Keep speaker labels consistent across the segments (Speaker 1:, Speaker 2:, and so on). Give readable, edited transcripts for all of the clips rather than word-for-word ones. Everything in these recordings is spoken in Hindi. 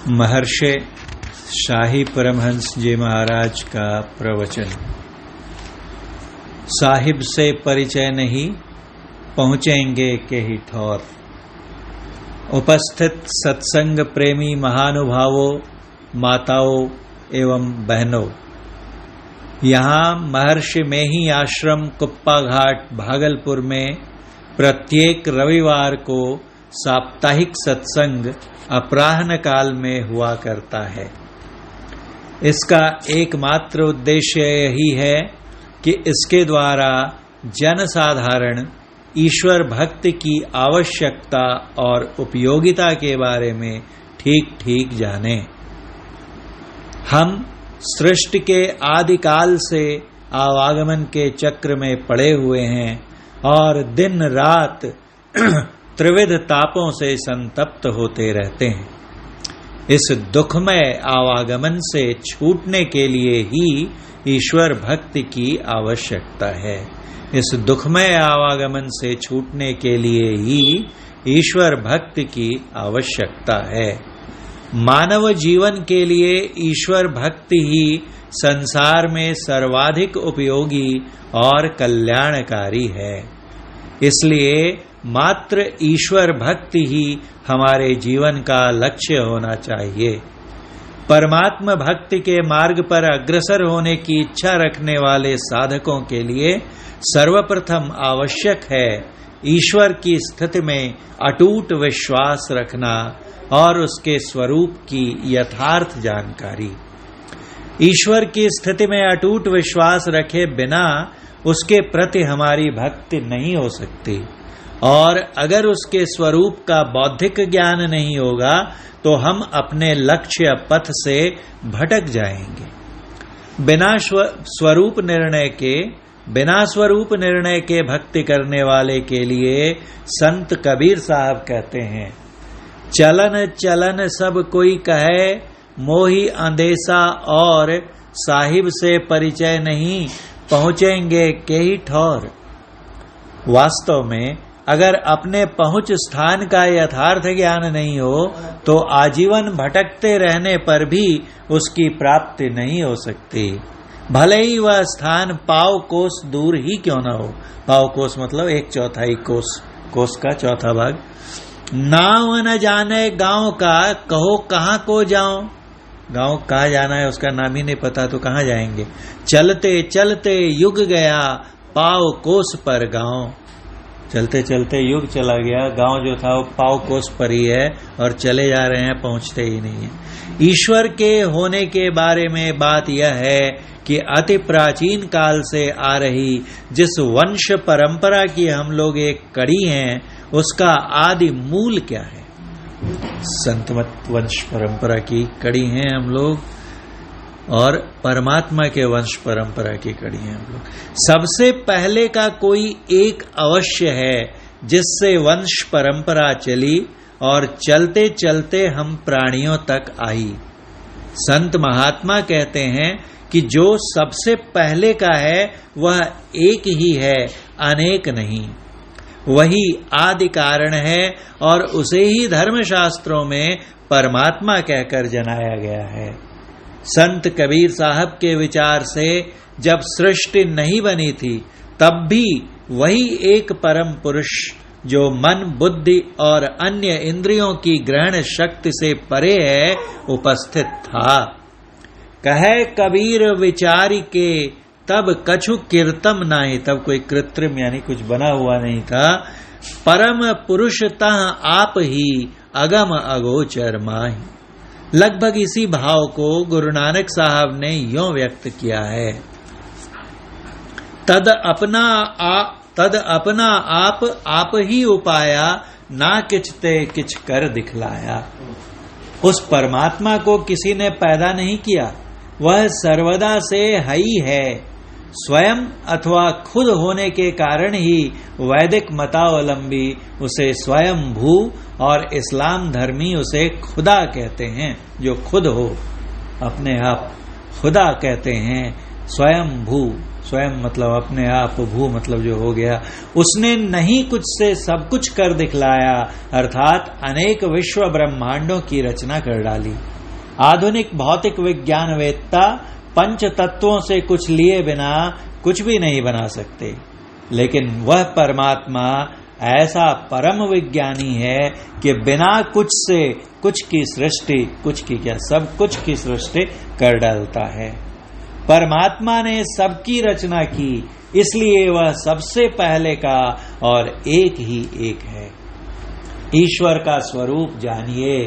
Speaker 1: महर्षि शाही परमहंस जी महाराज का प्रवचन। साहिब से परिचय नहीं, पहुंचेंगे के ही ठौर। उपस्थित सत्संग प्रेमी महानुभावों, माताओं एवं बहनों, यहाँ महर्षि मेही आश्रम कुप्पा घाट भागलपुर में प्रत्येक रविवार को साप्ताहिक सत्संग अपराह्न काल में हुआ करता है। इसका एकमात्र उद्देश्य यही है कि इसके द्वारा जनसाधारण ईश्वर भक्ति की आवश्यकता और उपयोगिता के बारे में ठीक ठीक जाने। हम सृष्टि के आदिकाल से आवागमन के चक्र में पड़े हुए हैं और दिन रात त्रिविध तापों से संतप्त होते रहते हैं। इस दुखमय आवागमन से छूटने के लिए ही ईश्वर भक्ति की आवश्यकता है। इस दुखमय आवागमन से छूटने के लिए ही ईश्वर भक्ति की आवश्यकता है। मानव जीवन के लिए ईश्वर भक्ति ही संसार में सर्वाधिक उपयोगी और कल्याणकारी है। इसलिए मात्र ईश्वर भक्ति ही हमारे जीवन का लक्ष्य होना चाहिए। परमात्मा भक्ति के मार्ग पर अग्रसर होने की इच्छा रखने वाले साधकों के लिए सर्वप्रथम आवश्यक है ईश्वर की स्थिति में अटूट विश्वास रखना और उसके स्वरूप की यथार्थ जानकारी। ईश्वर की स्थिति में अटूट विश्वास रखे बिना उसके प्रति हमारी भक्ति नहीं हो सकती, और अगर उसके स्वरूप का बौद्धिक ज्ञान नहीं होगा तो हम अपने लक्ष्य पथ से भटक जाएंगे। बिना स्वरूप निर्णय के भक्ति करने वाले के लिए संत कबीर साहब कहते हैं, चलन चलन सब कोई कहे, मोही अंदेशा और साहिब से परिचय नहीं, पहुंचेंगे के ही ठौर। वास्तव में अगर अपने पहुंच स्थान का यथार्थ ज्ञान नहीं हो तो आजीवन भटकते रहने पर भी उसकी प्राप्ति नहीं हो सकती, भले ही वह स्थान पाव कोस दूर ही क्यों न हो। पाव कोस मतलब 1/4 कोस का चौथा भाग। नाव न जाने गांव का, कहो कहाँ को जाऊं। गांव कहाँ जाना है उसका नाम ही नहीं पता तो कहाँ जाएंगे। चलते चलते युग गया, पाव कोस पर गांव। चलते चलते युग चला गया, गांव जो था वो पाव कोस पर ही है और चले जा रहे हैं, पहुंचते ही नहीं है। ईश्वर के होने के बारे में बात यह है कि अति प्राचीन काल से आ रही जिस वंश परंपरा की हम लोग एक कड़ी हैं, उसका आदि मूल क्या है। संतमत वंश परंपरा की कड़ी हैं हम लोग और परमात्मा के वंश परंपरा की कड़ी हैं हम लोग। सबसे पहले का कोई एक अवश्य है जिससे वंश परंपरा चली और चलते चलते हम प्राणियों तक आई। संत महात्मा कहते हैं कि जो सबसे पहले का है वह एक ही है, अनेक नहीं। वही आदि कारण है और उसे ही धर्मशास्त्रों में परमात्मा कहकर जनाया गया है। संत कबीर साहब के विचार से जब सृष्टि नहीं बनी थी तब भी वही एक परम पुरुष जो मन बुद्धि और अन्य इंद्रियों की ग्रहण शक्ति से परे है उपस्थित था। कहे कबीर विचारी के तब कछु कीर्तम नाही, तब कोई कृत्रिम यानी कुछ बना हुआ नहीं था। परम पुरुष तह आप ही अगम अगोचर माही। लगभग इसी भाव को गुरु नानक साहब ने यों व्यक्त किया है, तद अपना आप ही उपाया, ना किछ ते किछ कर दिखलाया। उस परमात्मा को किसी ने पैदा नहीं किया, वह सर्वदा से है ही है। स्वयं अथवा खुद होने के कारण ही वैदिक मतावलंबी उसे स्वयं भू और इस्लाम धर्मी उसे खुदा कहते हैं। जो खुद हो, अपने आप खुदा कहते हैं, स्वयं भू। स्वयं मतलब अपने आप, भू मतलब जो हो गया, उसने नहीं कुछ से सब कुछ कर दिखलाया, अर्थात अनेक विश्व ब्रह्मांडों की रचना कर डाली। आधुनिक भौतिक विज्ञानवेत्ता पंच तत्वों से कुछ लिए बिना कुछ भी नहीं बना सकते, लेकिन वह परमात्मा ऐसा परम विज्ञानी है कि बिना कुछ से कुछ की सृष्टि, कुछ की क्या, सब कुछ की सृष्टि कर डालता है। परमात्मा ने सबकी रचना की, इसलिए वह सबसे पहले का और एक ही एक है। ईश्वर का स्वरूप जानिए,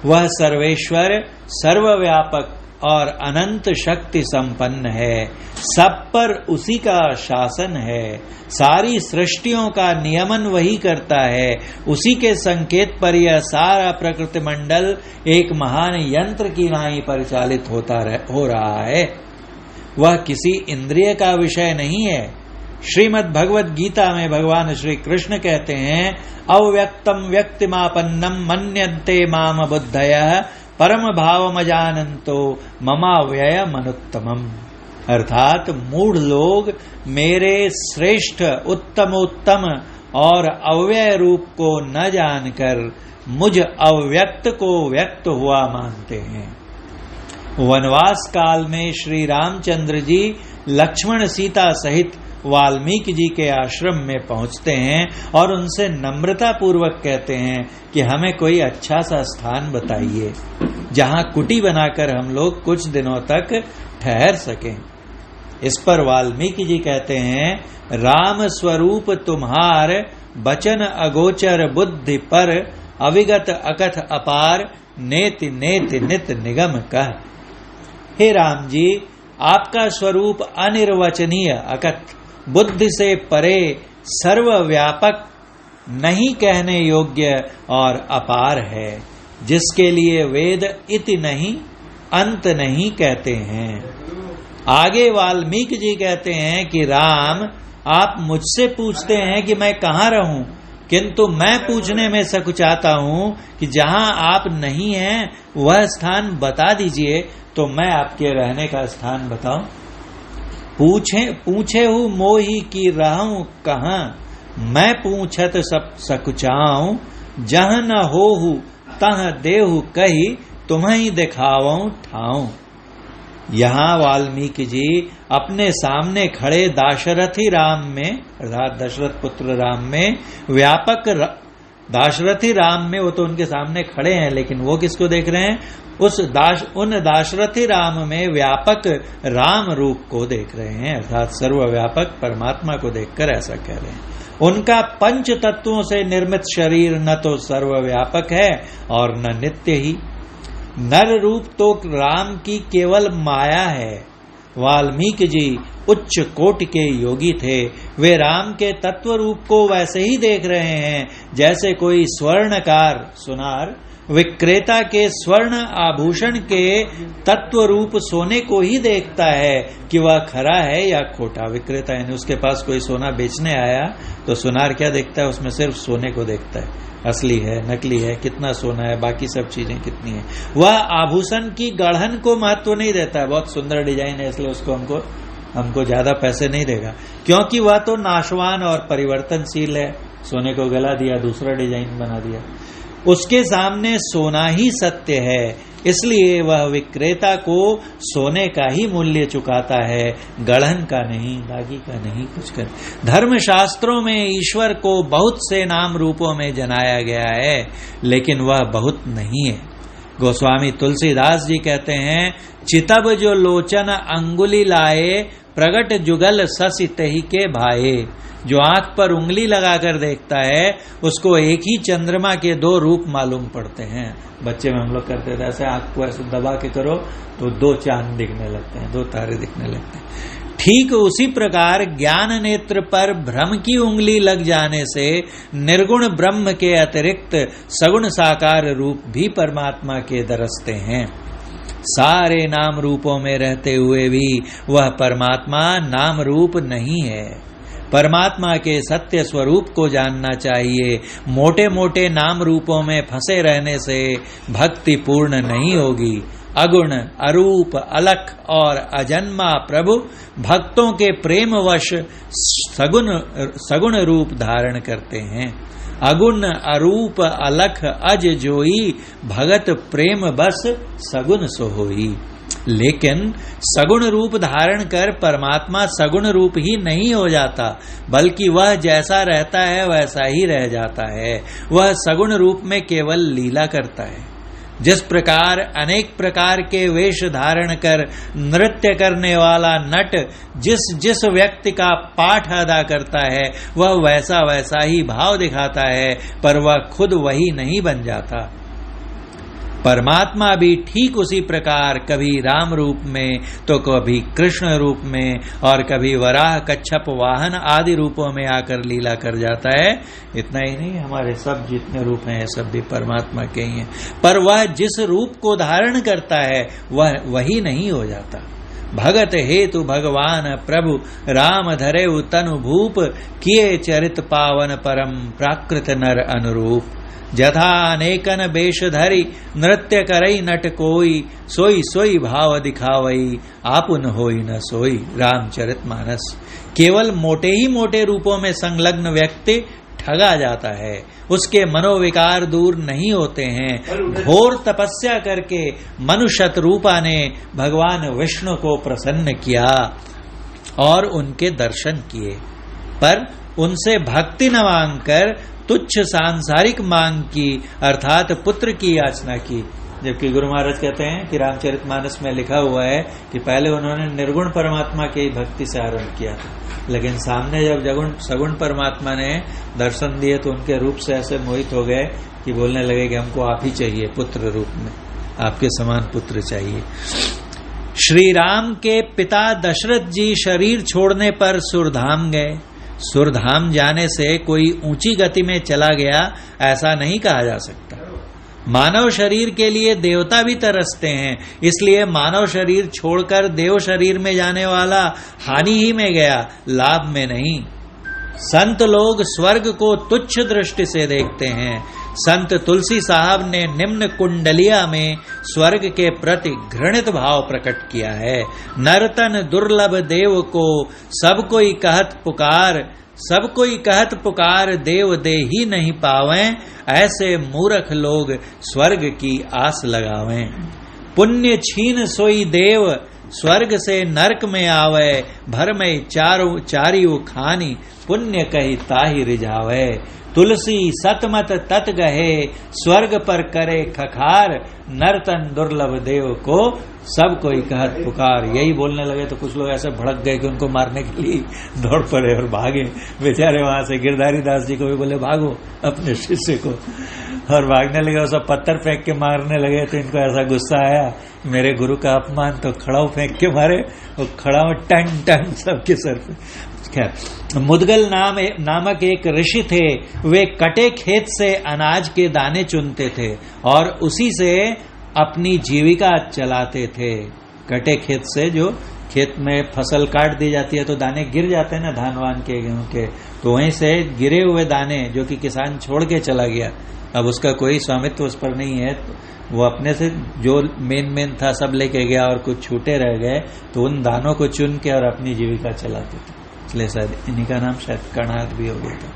Speaker 1: वह सर्वेश्वर, सर्वव्यापक और अनंत शक्ति संपन्न है। सब पर उसी का शासन है, सारी सृष्टियों का नियमन वही करता है। उसी के संकेत पर यह सारा प्रकृति मंडल एक महान यंत्र की नाई परिचालित हो रहा है। वह किसी इंद्रिय का विषय नहीं है। श्रीमद् भगवद गीता में भगवान श्री कृष्ण कहते हैं, अव्यक्तम व्यक्तिमापन्नम मन्यन्ते माम बुद्धयः परम भावमजानन्तो ममाव्यय मनुत्तमम। अर्थात मूढ़ लोग मेरे श्रेष्ठ उत्तमोत्तम और अव्यय रूप को न जानकर मुझ अव्यक्त को व्यक्त हुआ मानते हैं। वनवास काल में श्री रामचंद्र जी लक्ष्मण सीता सहित वाल्मीकि जी के आश्रम में पहुंचते हैं और उनसे नम्रता पूर्वक कहते हैं कि हमें कोई अच्छा सा स्थान बताइए जहां कुटी बनाकर हम लोग कुछ दिनों तक ठहर सकें। इस पर वाल्मीकि जी कहते हैं, राम स्वरूप तुम्हार बचन अगोचर बुद्धि पर अविगत अकथ अपार नेति नेति नित निगम कह। हे राम जी, आपका स्वरूप अनिर्वचनीय, अकथ, बुद्धि से परे, सर्वव्यापक, नहीं कहने योग्य और अपार है, जिसके लिए वेद इति नहीं अंत नहीं कहते हैं। आगे वाल्मीकि जी कहते हैं कि राम, आप मुझसे पूछते हैं कि मैं कहाँ रहूं, किंतु मैं पूछने में सकुचाता हूं कि जहां आप नहीं हैं वह स्थान बता दीजिए, तो मैं आपके रहने का स्थान बताऊं। पूछे हूँ मोही की रहूं कहाँ, मैं पूछत सब सकुचाऊं, जहाँ न होहु तह देहु कही, तुम्हें दिखाऊं ठाऊं। यहाँ वाल्मीकि जी अपने सामने खड़े दाशरथी राम में, अर्थात दशरथ पुत्र राम में व्यापक दाशरथी राम में, वो तो उनके सामने खड़े हैं, लेकिन वो किसको देख रहे हैं? उन दाशरथी राम में व्यापक राम रूप को देख रहे हैं, अर्थात सर्वव्यापक परमात्मा को देखकर ऐसा कह रहे हैं। उनका पंच तत्वों से निर्मित शरीर न तो सर्वव्यापक है और न नित्य ही। नर रूप तो राम की केवल माया है। वाल्मीकि जी उच्च कोटि के योगी थे। वे राम के तत्व रूप को वैसे ही देख रहे हैं जैसे कोई स्वर्णकार, सुनार, विक्रेता के स्वर्ण आभूषण के तत्व रूप सोने को ही देखता है कि वह खरा है या खोटा। विक्रेता यानी उसके पास कोई सोना बेचने आया तो सुनार क्या देखता है? उसमें सिर्फ सोने को देखता है, असली है नकली है, कितना सोना है, बाकी सब चीजें कितनी है। वह आभूषण की गढ़न को महत्व नहीं देता है, बहुत सुंदर डिजाइन है इसलिए उसको हमको ज्यादा पैसे नहीं देगा, क्योंकि वह तो नाशवान और परिवर्तनशील है। सोने को गला दिया, दूसरा डिजाइन बना दिया। उसके सामने सोना ही सत्य है, इसलिए वह विक्रेता को सोने का ही मूल्य चुकाता है, गढ़न का नहीं, दागी का नहीं, कुछ कर। धर्मशास्त्रों में ईश्वर को बहुत से नाम रूपों में जनाया गया है, लेकिन वह बहुत नहीं है। गोस्वामी तुलसीदास जी कहते हैं, चितब जो लोचन अंगुली लाए, प्रगट जुगल ससि तहि के भाए। जो आंख पर उंगली लगाकर देखता है उसको एक ही चंद्रमा के दो रूप मालूम पड़ते हैं। बच्चे में हम लोग करते थे ऐसे, आंख को ऐसे दबा के करो तो दो चांद दिखने लगते हैं, दो तारे दिखने लगते हैं। ठीक उसी प्रकार ज्ञान नेत्र पर भ्रम की उंगली लग जाने से निर्गुण ब्रह्म के अतिरिक्त सगुण साकार रूप भी परमात्मा के दरसते हैं। सारे नाम रूपों में रहते हुए भी वह परमात्मा नाम रूप नहीं है। परमात्मा के सत्य स्वरूप को जानना चाहिए। मोटे मोटे नाम रूपों में फंसे रहने से भक्ति पूर्ण नहीं होगी। अगुण, अरूप, अलख और अजन्मा प्रभु भक्तों के प्रेमवश सगुण रूप धारण करते हैं। अगुण, अरूप, अलख, अज जोई, भगत प्रेम बस सगुण सो होई। लेकिन सगुण रूप धारण कर परमात्मा सगुण रूप ही नहीं हो जाता, बल्कि वह जैसा रहता है वैसा ही रह जाता है। वह सगुण रूप में केवल लीला करता है। जिस प्रकार अनेक प्रकार के वेश धारण कर नृत्य करने वाला नट जिस जिस व्यक्ति का पाठ अदा करता है वह वैसा वैसा ही भाव दिखाता है, पर वह खुद वही नहीं बन जाता। परमात्मा भी ठीक उसी प्रकार कभी राम रूप में तो कभी कृष्ण रूप में और कभी वराह, कच्छप, वाहन आदि रूपों में आकर लीला कर जाता है। इतना ही नहीं, हमारे सब जितने रूप हैं सब भी परमात्मा के ही हैं, पर वह जिस रूप को धारण करता है वह वही नहीं हो जाता। भगत हेतु भगवान प्रभु राम धरे तनु भूप, किए चरित पावन परम प्राकृत नर अनुरूप। जथा अनेकन बेश धरी नृत्य करई नट कोई, सोई सोई भाव दिखावई आपुन होई न सोई। रामचरितमानस। केवल मोटे ही मोटे रूपों में संलग्न व्यक्ति ठगा जाता है, उसके मनोविकार दूर नहीं होते हैं। घोर तपस्या करके मनुष्यत रूपा ने भगवान विष्णु को प्रसन्न किया और उनके दर्शन किए, पर उनसे भक्ति न मांगकर तुच्छ सांसारिक मांग की, अर्थात पुत्र की याचना की। जबकि गुरु महाराज कहते हैं कि रामचरितमानस में लिखा हुआ है कि पहले उन्होंने निर्गुण परमात्मा की भक्ति से आरंभ किया था, लेकिन सामने जब सगुण परमात्मा ने दर्शन दिए तो उनके रूप से ऐसे मोहित हो गए कि बोलने लगे कि हमको आप ही चाहिए, पुत्र रूप में आपके समान पुत्र चाहिए। श्री राम के पिता दशरथ जी शरीर छोड़ने पर सुरधाम गए। सुरधाम जाने से कोई ऊंची गति में चला गया ऐसा नहीं कहा जा सकता। मानव शरीर के लिए देवता भी तरसते हैं, इसलिए मानव शरीर छोड़कर देव शरीर में जाने वाला हानि ही में गया, लाभ में नहीं। संत लोग स्वर्ग को तुच्छ दृष्टि से देखते हैं। संत तुलसी साहब ने निम्न कुंडलिया में स्वर्ग के प्रति घृणित भाव प्रकट किया है। नरतन दुर्लभ देव को सब कोई कहत पुकार, देव दे ही नहीं पावें, ऐसे मूर्ख लोग स्वर्ग की आस लगावें। पुण्य छीन सोई देव स्वर्ग से नरक में आवे, भर में चारियो खानी पुण्य कही ताहि रिझावे। तुलसी सतमत तत गहे स्वर्ग पर करे खखार, नरतन दुर्लभ देव को सब कोई कहत पुकार। यही बोलने लगे तो कुछ लोग ऐसे भड़क गए कि उनको मारने के लिए दौड़ पड़े और भागे बेचारे वहां से। गिरधारी दास जी को भी बोले भागो अपने शिष्य को, और भागने लगे। वो सब पत्थर फेंक के मारने लगे तो इनको ऐसा गुस्सा आया, मेरे गुरु का अपमान, तो खड़ाऊ फेंक के मारे। वो खड़ाऊ टन टन सबके सर पे। खैर, मुदगल नामक एक ऋषि थे। वे कटे खेत से अनाज के दाने चुनते थे और उसी से अपनी जीविका चलाते थे। कटे खेत से, जो खेत में फसल काट दी जाती है तो दाने गिर जाते हैं ना, धान वान के, गेहूं के, तो वहीं से गिरे हुए दाने जो कि किसान छोड़ के चला गया, अब उसका कोई स्वामित्व उस पर नहीं है, वो अपने से जो मेन था सब लेके गया और कुछ छूटे रह गए, तो उन दानों को चुन के और अपनी जीविका चलाते थे। इसलिए शायद इन्हीं का नाम शायद कणाद भी हो गया था।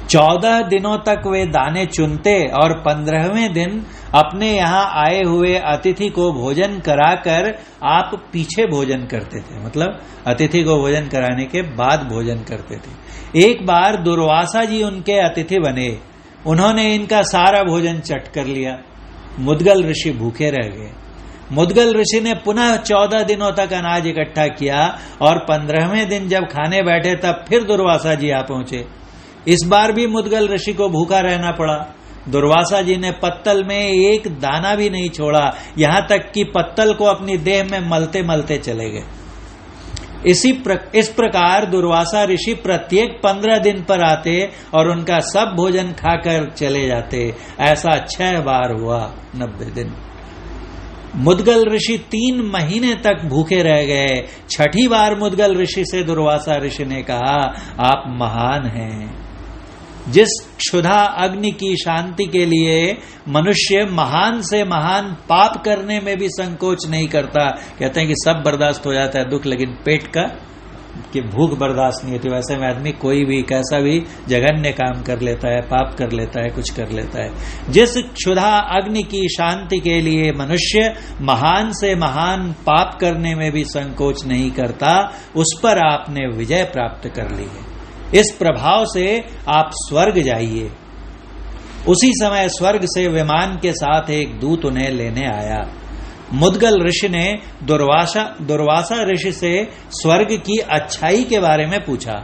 Speaker 1: 14 दिनों तक वे दाने चुनते और 15वें दिन अपने यहाँ आए हुए अतिथि को भोजन कराकर आप पीछे भोजन करते थे। मतलब अतिथि को भोजन कराने के बाद भोजन करते थे। एक बार दुर्वासा जी उनके अतिथि बने। उन्होंने इनका सारा भोजन चट कर लिया। मुदगल ऋषि भूखे रह गए। मुदगल ऋषि ने पुनः 14 दिनों तक अनाज इकट्ठा किया और 15वें दिन जब खाने बैठे तब फिर दुर्वासा जी आ पहुंचे। इस बार भी मुदगल ऋषि को भूखा रहना पड़ा। दुर्वासा जी ने पत्तल में एक दाना भी नहीं छोड़ा, यहां तक कि पत्तल को अपनी देह में मलते मलते चले गए। इस प्रकार दुर्वासा ऋषि प्रत्येक 15 दिन पर आते और उनका सब भोजन खाकर चले जाते। ऐसा 6 बार हुआ, 90 दिन। मुदगल ऋषि 3 महीने तक भूखे रह गए। 6ठी बार मुदगल ऋषि से दुर्वासा ऋषि ने कहा, आप महान हैं। जिस क्षुधा अग्नि की शांति के लिए मनुष्य महान से महान पाप करने में भी संकोच नहीं करता। कहते हैं कि सब बर्दाश्त हो जाता है दुख, लेकिन पेट का कि भूख बर्दाश्त नहीं होती। वैसे में आदमी कोई भी कैसा भी जघन्य काम कर लेता है, पाप कर लेता है, कुछ कर लेता है। जिस क्षुधा अग्नि की शांति के लिए मनुष्य महान से महान पाप करने में भी संकोच नहीं करता, उस पर आपने विजय प्राप्त कर ली है। इस प्रभाव से आप स्वर्ग जाइए। उसी समय स्वर्ग से विमान के साथ एक दूत उन्हें लेने आया। मुद्गल ऋषि ने दुर्वासा ऋषि से स्वर्ग की अच्छाई के बारे में पूछा।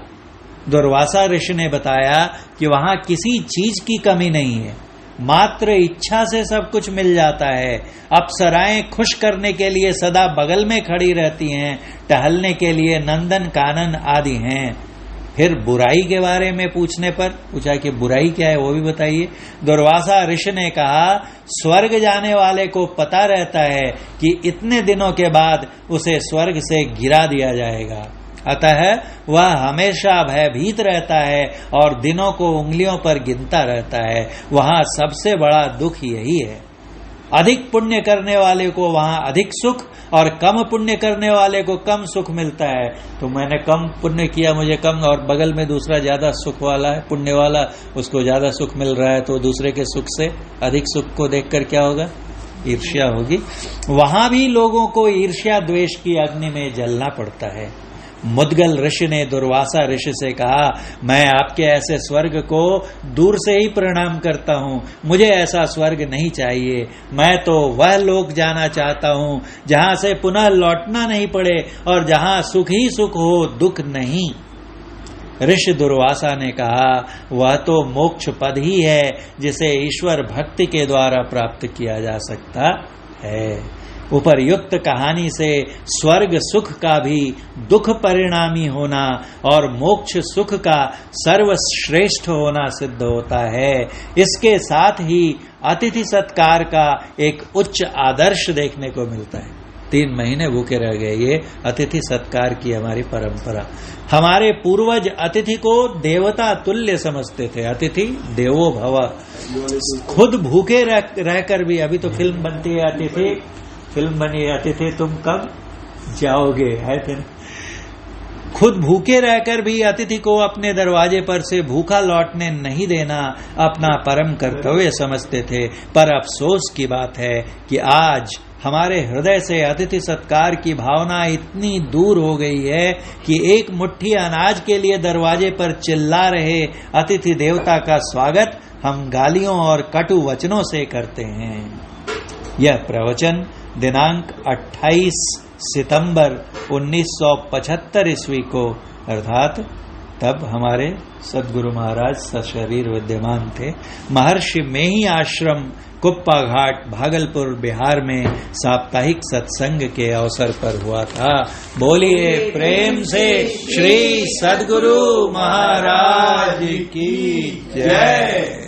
Speaker 1: दुर्वासा ऋषि ने बताया कि वहां किसी चीज की कमी नहीं है, मात्र इच्छा से सब कुछ मिल जाता है। अप्सराएं खुश करने के लिए सदा बगल में खड़ी रहती हैं, टहलने के लिए नंदन कानन आदि हैं। फिर बुराई के बारे में पूछने पर पूछा कि बुराई क्या है वो भी बताइए। दुर्वासा ऋषि ने कहा, स्वर्ग जाने वाले को पता रहता है कि इतने दिनों के बाद उसे स्वर्ग से गिरा दिया जाएगा, अतः वह हमेशा भयभीत रहता है और दिनों को उंगलियों पर गिनता रहता है। वहां सबसे बड़ा दुख यही है। अधिक पुण्य करने वाले को वहां अधिक सुख और कम पुण्य करने वाले को कम सुख मिलता है। तो मैंने कम पुण्य किया, मुझे कम, और बगल में दूसरा ज्यादा सुख वाला है, पुण्य वाला, उसको ज्यादा सुख मिल रहा है, तो दूसरे के सुख से अधिक सुख को देखकर क्या होगा? ईर्ष्या होगी। वहां भी लोगों को ईर्ष्या द्वेष की अग्नि में जलना पड़ता है। मुद्गल ऋषि ने दुर्वासा ऋषि से कहा, मैं आपके ऐसे स्वर्ग को दूर से ही प्रणाम करता हूँ, मुझे ऐसा स्वर्ग नहीं चाहिए। मैं तो वह लोक जाना चाहता हूँ जहाँ से पुनः लौटना नहीं पड़े और जहाँ सुख ही सुख हो, दुख नहीं। ऋषि दुर्वासा ने कहा, वह तो मोक्ष पद ही है जिसे ईश्वर भक्ति के द्वारा प्राप्त किया जा सकता है। उपर्युक्त कहानी से स्वर्ग सुख का भी दुख परिणामी होना और मोक्ष सुख का सर्वश्रेष्ठ होना सिद्ध होता है। इसके साथ ही अतिथि सत्कार का एक उच्च आदर्श देखने को मिलता है। 3 महीने भूखे रह गए, ये अतिथि सत्कार की हमारी परंपरा। हमारे पूर्वज अतिथि को देवता तुल्य समझते थे। अतिथि देवो भव। खुद भूखे रहकर भी, अभी तो फिल्म बनती है अतिथि, फिल्म बनी है अतिथि तुम कब जाओगे, है थे। खुद भूखे रहकर भी अतिथि को अपने दरवाजे पर से भूखा लौटने नहीं देना अपना परम कर्तव्य समझते थे। पर अफसोस की बात है कि आज हमारे हृदय से अतिथि सत्कार की भावना इतनी दूर हो गई है कि एक मुट्ठी अनाज के लिए दरवाजे पर चिल्ला रहे अतिथि देवता का स्वागत हम गालियों और कटु वचनों से करते हैं। यह प्रवचन दिनांक 28 सितंबर 1975 ईस्वी को, अर्थात तब हमारे सदगुरु महाराज सशरीर विद्यमान थे, महर्षि मेही आश्रम कुप्पा घाट भागलपुर बिहार में साप्ताहिक सत्संग के अवसर पर हुआ था। बोलिए प्रेम से श्री सदगुरु महाराज की जय।